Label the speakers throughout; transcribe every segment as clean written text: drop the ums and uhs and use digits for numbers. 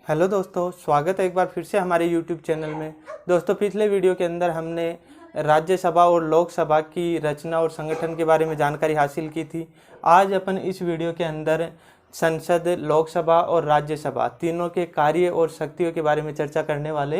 Speaker 1: Hello दोस्तों, स्वागत है एक बार फिर से हमारे यूट्यूब चैनल में। दोस्तों, पिछले वीडियो के अंदर हमने राज्यसभा और लोकसभा की रचना और संगठन के बारे में जानकारी हासिल की थी। आज अपन इस वीडियो के अंदर संसद, लोकसभा और राज्यसभा तीनों के कार्य और शक्तियों के बारे में चर्चा करने वाले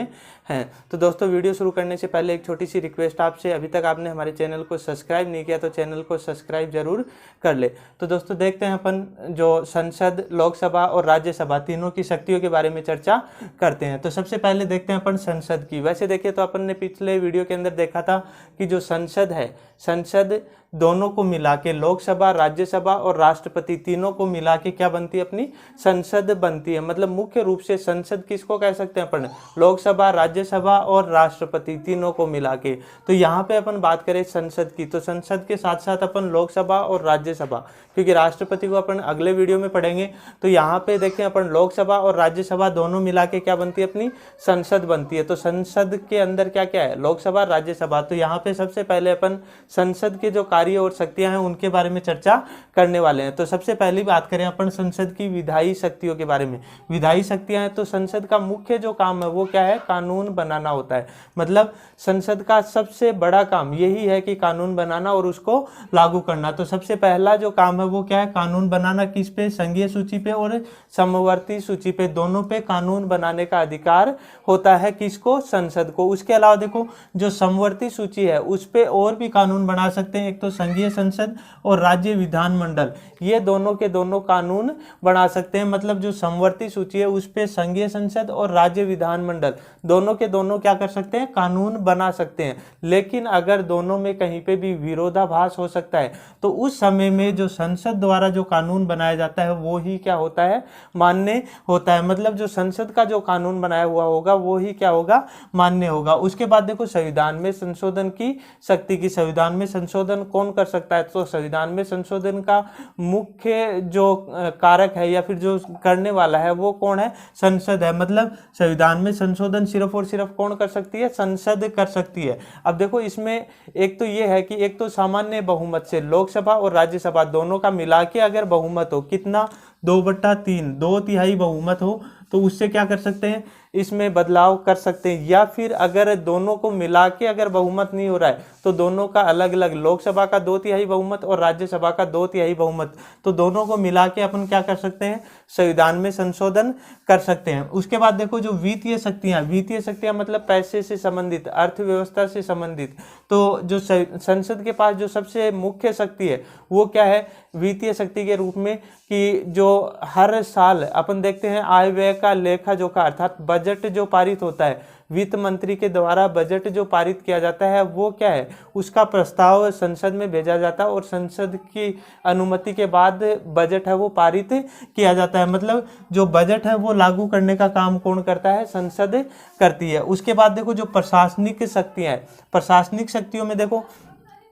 Speaker 1: हैं। तो दोस्तों, वीडियो शुरू करने से पहले एक छोटी सी रिक्वेस्ट आपसे, अभी तक आपने हमारे चैनल को सब्सक्राइब नहीं किया तो चैनल को सब्सक्राइब जरूर कर ले। तो दोस्तों, देखते हैं अपन जो संसद, लोकसभा और राज्यसभा तीनों की शक्तियों के बारे में चर्चा करते हैं। तो सबसे पहले देखते हैं अपन संसद की। वैसे देखिए तो अपन ने पिछले वीडियो के अंदर देखा था कि जो संसद है, संसद दोनों को मिला के लोकसभा, राज्यसभा और राष्ट्रपति तीनों को मिला के क्या बनती है, अपनी संसद बनती है। मतलब मुख्य रूप से संसद किसको कह सकते हैं अपन, लोकसभा, राज्यसभा और राष्ट्रपति तीनों को मिला के। तो यहाँ पे अपन बात करें संसद की, तो संसद के साथ साथ अपन लोकसभा और राज्यसभा, क्योंकि राष्ट्रपति को अपन अगले वीडियो में पढ़ेंगे। तो यहाँ पे देखें अपन लोकसभा और राज्यसभा दोनों मिला के क्या बनती है, अपनी संसद बनती है। तो संसद के अंदर क्या क्या है, लोकसभा, राज्यसभा। तो यहाँ पे सबसे पहले अपन संसद के जो कार्य और शक्तियां हैं उनके बारे में चर्चा करने वाले हैं। तो सबसे पहली बात करें अपन संसद की विधायी शक्तियों के बारे में। विधायी शक्तियां हैं तो संसद का मुख्य जो काम है वो क्या है, कानून बनाना होता है। मतलब संसद का सबसे बड़ा काम यही है कि कानून बनाना और उसको लागू करना। तो सबसे पहला जो काम है वो क्या है, कानून बनाना। किस पे, संघीय सूची पे और समवर्ती सूची पे, दोनों पे कानून बनाने का अधिकार होता है किसको, संसद को। उसके अलावा देखो जो समवर्ती सूची है उस पे और भी कानून बना सकते हैं। एक तो संघीय संसद और राज्य विधानमंडल, ये दोनों के दोनों कानून बना सकते हैं। मतलब जो समवर्ती सूची है उस पे संघीय संसद और राज्य विधानमंडल दोनों के दोनों क्या कर सकते हैं, कानून बना सकते हैं। लेकिन अगर दोनों में कहीं पे भी विरोधाभास हो सकता है तो उस समय में जो संसद द्वारा जो कानून बनाया जाता है वो ही क्या होता है, मान्य होता है। मतलब जो संसद का जो कानून बनाया हुआ होगा वो ही क्या होगा, मान्य होगा। उसके बाद देखो संविधान में संशोधन की शक्ति की। संविधान में संशोधन कौन कर सकता है, तो संविधान में संशोधन का मुख्य जो कारक है या फिर जो करने वाला है वो कौन है, संसद है। मतलब संविधान में संशोधन सिर्फ और सिर्फ कौन कर सकती है, संसद कर सकती है। अब देखो इसमें एक तो ये है कि एक तो सामान्य बहुमत से लोकसभा और राज्यसभा दोनों का मिला के अगर बहुमत हो, कितना, 2/3, 2/3 बहुमत हो, तो उससे क्या कर सकते हैं, इसमें बदलाव कर सकते हैं। या फिर अगर दोनों को मिला के अगर बहुमत नहीं हो रहा है तो दोनों का अलग अलग, लोकसभा का 2/3 बहुमत और राज्यसभा का 2/3 बहुमत, तो दोनों को मिला के अपन क्या कर सकते हैं, संविधान में संशोधन कर सकते हैं। उसके बाद देखो जो वित्तीय शक्तियां, वित्तीय शक्तियां मतलब पैसे से संबंधित, अर्थव्यवस्था से संबंधित। तो जो संसद के पास जो सबसे मुख्य शक्ति है वो क्या है, वित्तीय शक्ति के रूप में, कि जो हर साल अपन देखते हैं आय व्यय का लेखा जोखा, अर्थात बजट जो पारित होता है, वित्त मंत्री के द्वारा बजट जो पारित किया जाता है वो क्या है, उसका प्रस्ताव संसद में भेजा जाता है और संसद की अनुमति के बाद बजट है वो पारित किया जाता है। मतलब जो बजट है वो लागू करने का काम कौन करता है, संसद करती है। उसके बाद देखो जो प्रशासनिक शक्तियां हैं, प्रशासनिक शक्तियों में देखो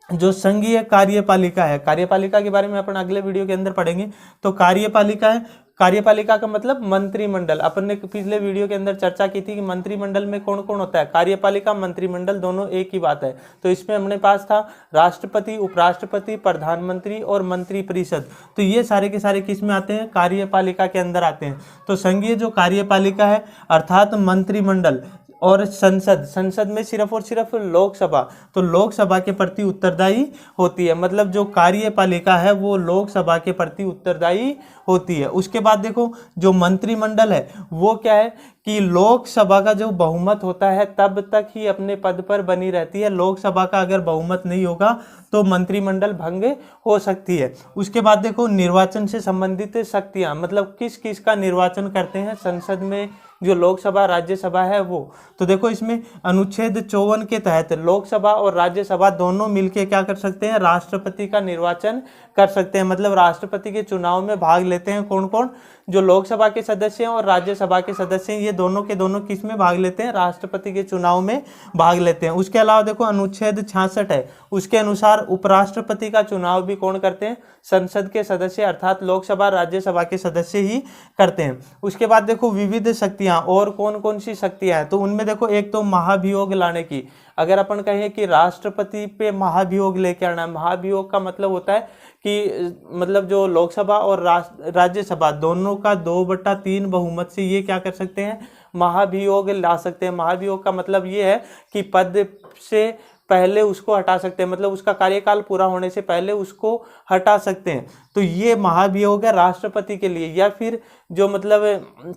Speaker 1: जो संघीय कार्यपालिका है, कार्यपालिका के बारे में अपन अगले वीडियो के अंदर पढ़ेंगे। तो कार्यपालिका है, कार्यपालिका का मतलब मंत्रिमंडल। अपन ने पिछले वीडियो के अंदर चर्चा की थी कि मंत्रिमंडल में कौन कौन होता है, कार्यपालिका, मंत्रिमंडल दोनों एक ही बात है। तो इसमें अपने पास था राष्ट्रपति, उपराष्ट्रपति, प्रधानमंत्री और मंत्रिपरिषद। तो ये सारे के सारे किस में आते हैं, कार्यपालिका के अंदर आते हैं। तो संघीय जो कार्यपालिका है अर्थात मंत्रिमंडल, और संसद, संसद में सिर्फ और सिर्फ लोकसभा, तो लोकसभा के प्रति उत्तरदायी होती है। मतलब जो कार्यपालिका है वो लोकसभा के प्रति उत्तरदायी होती है। उसके बाद देखो जो मंत्रिमंडल है वो क्या है, कि लोकसभा का जो बहुमत होता है तब तक ही अपने पद पर बनी रहती है। लोकसभा का अगर बहुमत नहीं होगा तो मंत्रिमंडल भंग हो सकती है। उसके बाद देखो निर्वाचन से संबंधित शक्तियां, मतलब किस किस का निर्वाचन करते हैं संसद में, जो लोकसभा, राज्यसभा है वो। तो देखो इसमें अनुच्छेद 54 के तहत लोकसभा और राज्यसभा दोनों मिलकर क्या कर सकते हैं, राष्ट्रपति का निर्वाचन कर सकते हैं। मतलब राष्ट्रपति के चुनाव में भाग लेते हैं कौन कौन, जो लोकसभा के सदस्य हैं और राज्यसभा के सदस्य हैं, ये दोनों के दोनों किस में भाग लेते हैं, राष्ट्रपति के चुनाव में भाग लेते हैं। उसके अलावा देखो अनुच्छेद 66 है, उसके अनुसार उपराष्ट्रपति का चुनाव भी कौन करते हैं, संसद के सदस्य अर्थात लोकसभा, राज्यसभा के सदस्य ही करते हैं। उसके बाद देखो विविध शक्तियां, और कौन कौन सी शक्तियां हैं, तो उनमें देखो एक तो महाभियोग लाने की। अगर अपन कहें कि राष्ट्रपति पे महाभियोग लेके आना, महाभियोग का मतलब होता है कि मतलब जो लोकसभा और राज्यसभा दोनों दोनों का 2/3 बहुमत से ये क्या कर सकते हैं, महाभियोग ला सकते हैं। महाभियोग का मतलब ये है कि पद से पहले उसको हटा सकते हैं, मतलब उसका कार्यकाल पूरा होने से पहले उसको हटा सकते हैं। तो ये महाभियोग है राष्ट्रपति के लिए, या फिर जो मतलब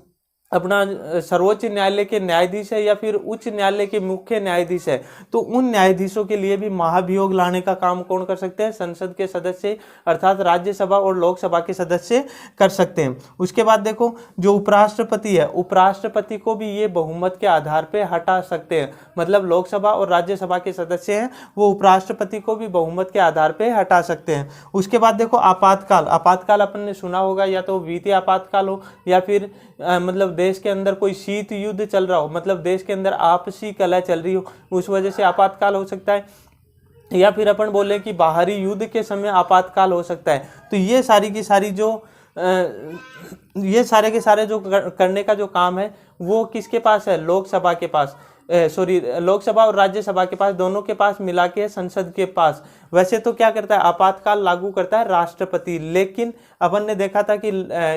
Speaker 1: अपना सर्वोच्च न्यायालय के न्यायाधीश है या फिर उच्च न्यायालय के मुख्य न्यायाधीश है, तो उन न्यायाधीशों के लिए भी महाभियोग लाने का काम कौन कर सकते हैं, संसद के सदस्य अर्थात राज्यसभा और लोकसभा के सदस्य कर सकते हैं। उसके बाद देखो जो उपराष्ट्रपति है, उपराष्ट्रपति को भी ये बहुमत के आधार पर हटा सकते हैं, मतलब लोकसभा और राज्यसभा के सदस्य हैं वो उपराष्ट्रपति को भी बहुमत के आधार पर हटा सकते हैं। उसके बाद देखो आपातकाल, आपातकाल अपन ने सुना होगा, या तो वित्तीय आपातकाल हो या फिर मतलब देश के अंदर कोई शीत युद्ध चल रहा हो, मतलब देश के अंदर आपसी कलह चल रही हो, उस वजह से आपातकाल हो सकता है, या फिर अपन बोले कि बाहरी युद्ध के समय आपातकाल हो सकता है। तो ये सारी की सारी जो ये सारे के सारे जो करने का जो काम है वो किसके पास है, लोकसभा के पास, लोकसभा और राज्यसभा के पास, दोनों के पास मिला के संसद के पास। वैसे तो क्या करता है, आपातकाल लागू करता है राष्ट्रपति, लेकिन अपन ने देखा था कि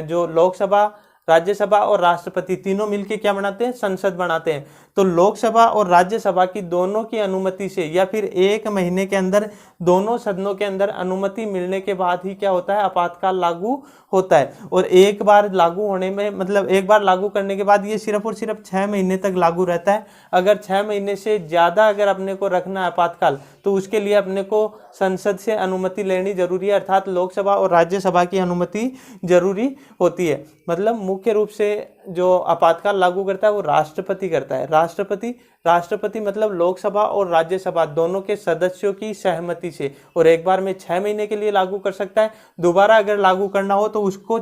Speaker 1: जो लोकसभा, राज्यसभा और राष्ट्रपति तीनों मिलके क्या बनाते हैं, संसद बनाते हैं। तो लोकसभा और राज्यसभा की दोनों की अनुमति से या फिर 1 महीने के अंदर दोनों सदनों के अंदर अनुमति मिलने के बाद ही क्या होता है, आपातकाल लागू होता है। और एक बार लागू होने में, मतलब एक बार लागू करने के बाद ये सिर्फ और सिर्फ 6 महीने तक लागू रहता है। अगर 6 महीने से ज़्यादा अगर अपने को रखना है आपातकाल, तो उसके लिए अपने को संसद से अनुमति लेनी जरूरी है, अर्थात लोकसभा और राज्यसभा की अनुमति जरूरी होती है। मतलब मुख्य रूप से जो आपातकाल लागू करता है वो राष्ट्रपति करता है। राष्ट्रपति मतलब लोकसभा और राज्यसभा दोनों के सदस्यों की सहमति से, और एक बार में 6 महीने के लिए लागू कर सकता है। दोबारा अगर लागू करना हो तो उसको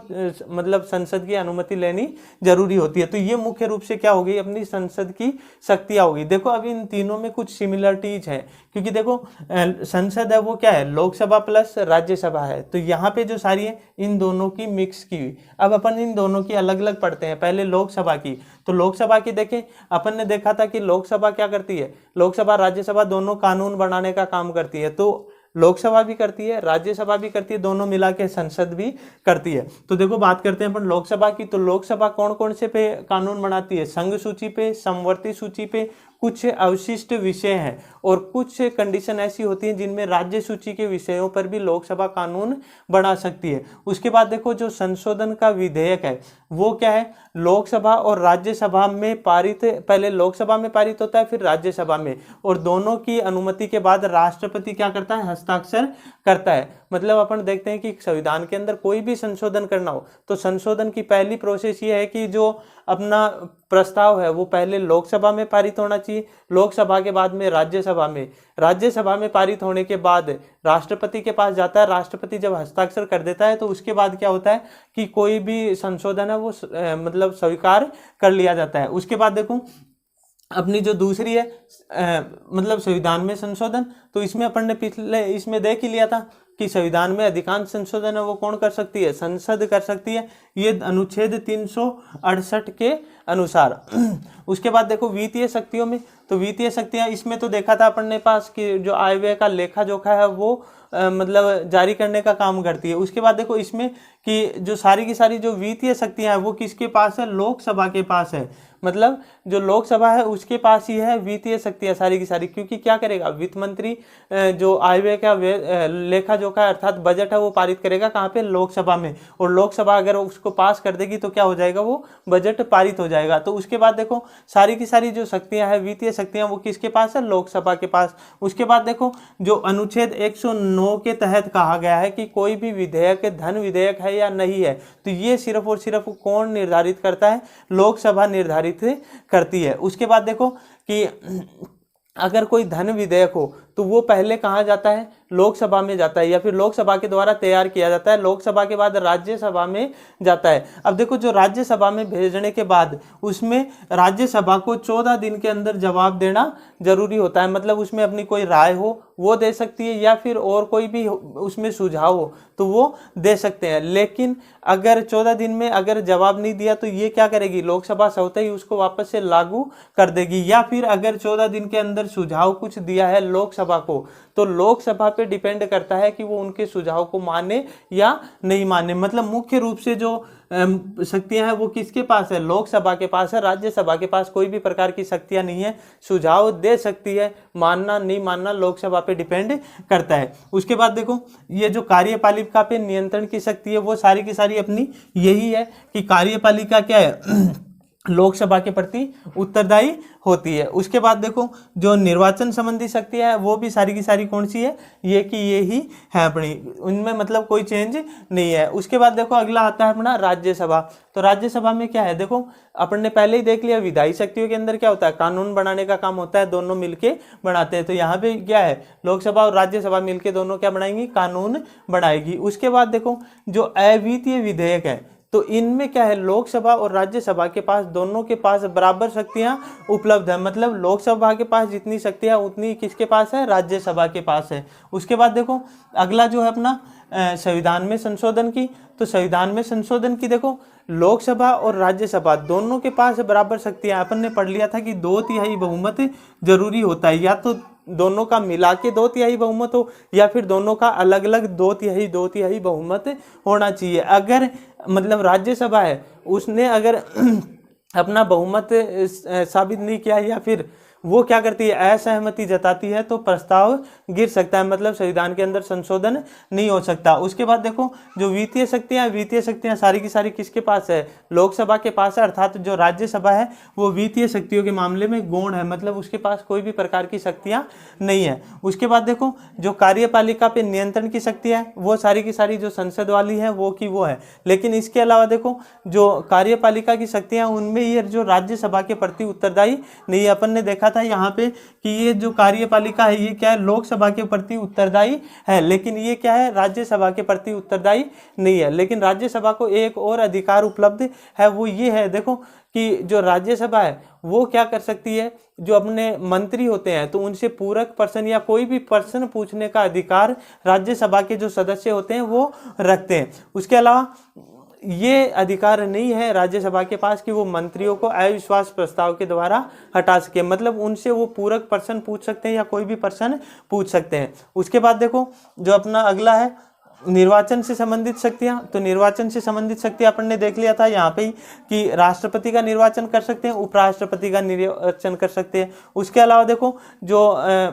Speaker 1: मतलब संसद की अनुमति लेनी जरूरी होती है। तो ये मुख्य रूप से क्या होगी, अपनी संसद की शक्तियां होगी। देखो अभी इन तीनों में कुछ सिमिलरिटीज है, क्योंकि देखो संसद है वो क्या है, लोकसभा प्लस राज्यसभा है। तो यहाँ पे जो सारी है इन दोनों की मिक्स की हुई। अब अपन इन दोनों की अलग अलग पढ़ते हैं। पहले लोकसभा की, तो लोकसभा की देखें, अपन ने देखा था कि लोकसभा क्या करती है, लोकसभा राज्यसभा दोनों कानून बनाने का काम करती है। तो लोकसभा भी करती है, राज्यसभा भी करती है, दोनों मिला के संसद भी करती है। तो देखो बात करते हैं अपन लोकसभा की। तो लोकसभा कौन कौन से पे कानून बनाती है, संघ सूची पे, समवर्ती सूची पे, कुछ अवशिष्ट विषय हैं, और कुछ कंडीशन ऐसी होती हैं जिनमें राज्य सूची के विषयों पर भी लोकसभा कानून बना सकती है। उसके बाद देखो जो संशोधन का विधेयक है वो क्या है, लोकसभा और राज्यसभा में पारित, पहले लोकसभा में पारित होता है फिर राज्यसभा में, और दोनों की अनुमति के बाद राष्ट्रपति क्या करता है, हस्ताक्षर करता है। मतलब अपन देखते हैं कि संविधान के अंदर कोई भी संशोधन करना हो तो संशोधन की पहली प्रोसेस ये है कि जो अपना प्रस्ताव है वो पहले लोकसभा में पारित होना चाहिए, लोकसभा के बाद में राज्यसभा में, राज्यसभा में पारित होने के बाद राष्ट्रपति के पास जाता है। राष्ट्रपति जब हस्ताक्षर कर देता है तो उसके बाद क्या होता है कि कोई भी संशोधन है वो मतलब स्वीकार कर लिया जाता है। उसके बाद देखो अपनी जो दूसरी है मतलब संविधान में संशोधन, तो इसमें अपन ने पिछले इसमें देख ही लिया था कि संविधान में अधिकांश संशोधन है वो कौन कर सकती है, संसद कर सकती है, ये अनुच्छेद 368 के अनुसार। उसके बाद देखो वित्तीय शक्तियों में, तो वित्तीय शक्तियां इसमें तो देखा था अपन ने पास कि जो आय व्यय का लेखा जोखा है वो मतलब जारी करने का काम करती है। उसके बाद देखो इसमें कि जो सारी की सारी जो वित्तीय शक्तियां हैं वो किसके पास है, लोकसभा के पास है। मतलब जो लोकसभा है उसके पास ही है वित्तीय शक्तियां सारी की सारी, क्योंकि क्या करेगा वित्त मंत्री जो आय व्यय का लेखा जोखा अर्थात बजट है वो पारित करेगा कहाँ पे, लोकसभा में, और लोकसभा अगर उसको पास कर देगी तो क्या हो जाएगा, वो बजट पारित हो जाएगा। तो उसके बाद देखो सारी की सारी जो शक्तियां हैं वित्तीय शक्तियां वो किसके पास है, लोकसभा के पास। उसके बाद देखो जो अनुच्छेद 109 के तहत कहा गया है कि कोई भी विधेयक धन विधेयक है या नहीं है, तो ये सिर्फ और सिर्फ कौन निर्धारित करता है, लोकसभा निर्धारित करती है। उसके बाद देखो कि अगर कोई धन विधेयक हो तो वो पहले कहाँ जाता है, लोकसभा में जाता है, या फिर लोकसभा के द्वारा तैयार किया जाता है, लोकसभा के बाद राज्यसभा में जाता है। अब देखो जो राज्यसभा में भेजने के बाद उसमें राज्यसभा को 14 दिन के अंदर जवाब देना जरूरी होता है। मतलब उसमें अपनी कोई राय हो वो दे सकती है, या फिर और कोई भी उसमें सुझाव हो तो वो दे सकते हैं। लेकिन अगर 14 दिन में अगर जवाब नहीं दिया तो ये क्या करेगी, लोकसभा स्वतः ही उसको वापस से लागू कर देगी। या फिर अगर 14 दिन के अंदर सुझाव कुछ दिया है लोकसभा लोकसभा को, तो लोकसभा पे डिपेंड करता है कि वो उनके सुझाव को माने या नहीं माने। मतलब मुख्य रूप से जो शक्तियां हैं वो किसके पास है, लोकसभा के पास है। राज्यसभा के पास कोई भी प्रकार की शक्तियां नहीं है, सुझाव दे सकती है, मानना नहीं मानना लोकसभा पे डिपेंड करता है। उसके बाद देखो ये जो कार्यपालिका पे नियंत्रण की शक्ति है वो सारी की सारी अपनी यही है कि कार्यपालिका क्या है लोकसभा के प्रति उत्तरदायी होती है। उसके बाद देखो जो निर्वाचन संबंधी शक्ति है वो भी सारी की सारी कौन सी है, ये कि ये ही है अपनी, उनमें मतलब कोई चेंज नहीं है। उसके बाद देखो अगला आता है अपना राज्यसभा। तो राज्यसभा में क्या है, देखो अपन ने पहले ही देख लिया विधायी शक्तियों के अंदर क्या होता है, कानून बनाने का काम होता है, दोनों मिलके बनाते हैं। तो यहाँ पे क्या है, लोकसभा और राज्यसभा मिलके दोनों क्या बनाएंगी, कानून बनाएगी। उसके बाद देखो जो अवित्तीय विधेयक है तो इनमें क्या है, लोकसभा और राज्यसभा के पास दोनों के पास बराबर शक्तियां उपलब्ध है। मतलब लोकसभा के पास जितनी शक्तियां उतनी किसके पास है, राज्यसभा के पास है। उसके बाद देखो अगला जो है अपना संविधान में संशोधन की। तो संविधान में संशोधन की देखो लोकसभा और राज्यसभा दोनों के पास बराबर शक्तियां। अपन ने पढ़ लिया था कि 2/3 बहुमत जरूरी होता है, या तो दोनों का मिला के 2/3 बहुमत हो या फिर दोनों का अलग अलग 2/3 बहुमत होना चाहिए। अगर मतलब राज्यसभा है उसने अगर अपना बहुमत साबित नहीं किया या फिर वो क्या करती है, असहमति जताती है, तो प्रस्ताव गिर सकता है, मतलब संविधान के अंदर संशोधन नहीं हो सकता। उसके बाद देखो जो वित्तीय शक्तियां सारी की सारी किसके पास है, लोकसभा के पास है। अर्थात जो राज्यसभा है वो वित्तीय शक्तियों के मामले में गौण है, मतलब उसके पास कोई भी प्रकार की शक्तियां नहीं है। उसके बाद देखो जो कार्यपालिका पे नियंत्रण की शक्ति है वो सारी की सारी जो संसद वाली है वो की वो है। लेकिन इसके अलावा देखो जो कार्यपालिका की शक्तियां उनमें ये जो राज्यसभा के प्रति उत्तरदायी नहीं है। अपन ने देखा था यहाँ पे कि ये जो कार्यपालिका है ये क्या है, लोकसभा के प्रति उत्तरदायी है, लेकिन ये क्या है, राज्यसभा के प्रति उत्तरदायी नहीं है। लेकिन राज्यसभा को एक और अधिकार उपलब्ध है, वो ये है देखो कि जो राज्यसभा है वो क्या कर सकती है, जो अपने मंत्री होते हैं तो उनसे पूरक प्रश्न या कोई भी प्रश्न पूछने का अधिकार राज्यसभा के जो सदस्य होते हैं वो रखते हैं। उसके अलावा ये अधिकार नहीं है राज्यसभा के पास कि वो मंत्रियों को अविश्वास प्रस्ताव के द्वारा हटा सके, मतलब उनसे वो पूरक प्रश्न पूछ सकते हैं या कोई भी प्रश्न पूछ सकते हैं। उसके बाद देखो जो अपना अगला है निर्वाचन से संबंधित शक्तियां। तो निर्वाचन से संबंधित शक्तियां अपन ने देख लिया था यहाँ पे ही कि राष्ट्रपति का निर्वाचन कर सकते हैं, उपराष्ट्रपति का निर्वाचन कर सकते हैं। उसके अलावा देखो जो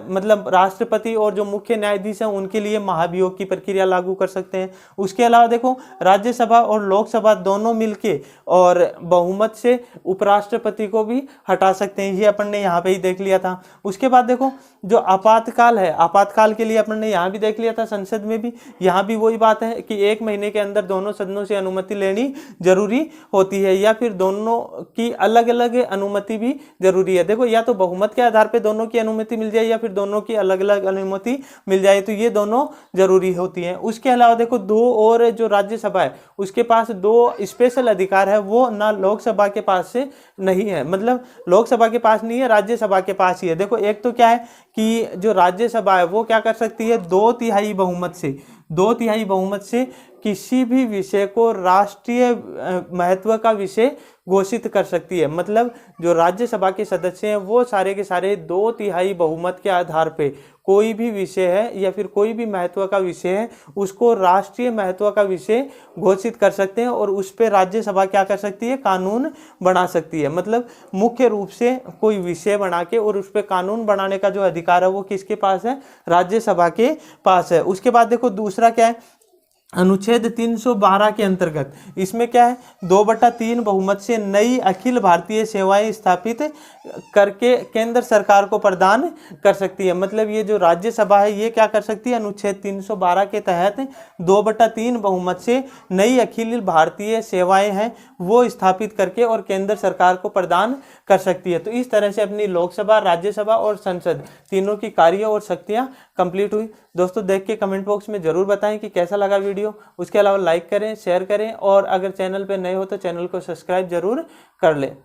Speaker 1: मतलब राष्ट्रपति और जो मुख्य न्यायाधीश हैं उनके लिए महाभियोग की प्रक्रिया लागू कर सकते हैं। उसके अलावा देखो राज्यसभा और लोकसभा दोनों मिलके और बहुमत से उपराष्ट्रपति को भी हटा सकते हैं, ये अपन ने यहाँ पे ही देख लिया था। उसके बाद देखो जो आपातकाल है, आपातकाल के लिए अपन ने यहाँ भी देख लिया था, संसद में भी यहाँ भी वही बात है कि 1 महीने के अंदर दोनों सदनों से अनुमति लेनी जरूरी होती है, या फिर दोनों की अलग अलग अनुमति भी जरूरी है। देखो या तो बहुमत के आधार पर दोनों की अनुमति मिल जाए या फिर दोनों की अलग अलग अनुमति मिल जाए, तो ये दोनों जरूरी होती है। उसके अलावा देखो दो और जो राज्यसभा है उसके पास 2 स्पेशल अधिकार है, वो ना लोकसभा के पास से नहीं है, मतलब लोकसभा के पास नहीं है, राज्यसभा के पास ही है। देखो एक तो क्या है कि जो राज्यसभा है वो क्या कर सकती है, 2/3 बहुमत से किसी भी विषय को राष्ट्रीय महत्व का विषय घोषित कर सकती है। मतलब जो राज्यसभा के सदस्य हैं वो सारे के सारे 2/3 बहुमत के आधार पे कोई भी विषय है या फिर कोई भी महत्व का विषय है उसको राष्ट्रीय महत्व का विषय घोषित कर सकते हैं, और उस पर राज्यसभा क्या कर सकती है, कानून बना सकती है। मतलब मुख्य रूप से कोई विषय बना के और उस पर कानून बनाने का जो अधिकार है वो किसके पास है, राज्यसभा के पास है। उसके बाद देखो दूसरा क्या है, अनुच्छेद 312 के अंतर्गत इसमें क्या है, 2/3 बहुमत से नई अखिल भारतीय सेवाएं स्थापित करके केंद्र सरकार को प्रदान कर सकती है। मतलब ये जो राज्यसभा है ये क्या कर सकती है, अनुच्छेद 312 के तहत 2/3 बहुमत से नई अखिल भारतीय सेवाएं हैं वो स्थापित करके और केंद्र सरकार को प्रदान कर सकती है। तो इस तरह से अपनी लोकसभा, राज्यसभा और संसद तीनों की कार्य और शक्तियां कंप्लीट हुई। दोस्तों देख के कमेंट बॉक्स में जरूर बताएं कि कैसा लगा वीडियो। उसके अलावा लाइक करें, शेयर करें, और अगर चैनल पे नए हो तो चैनल को सब्सक्राइब जरूर कर लें।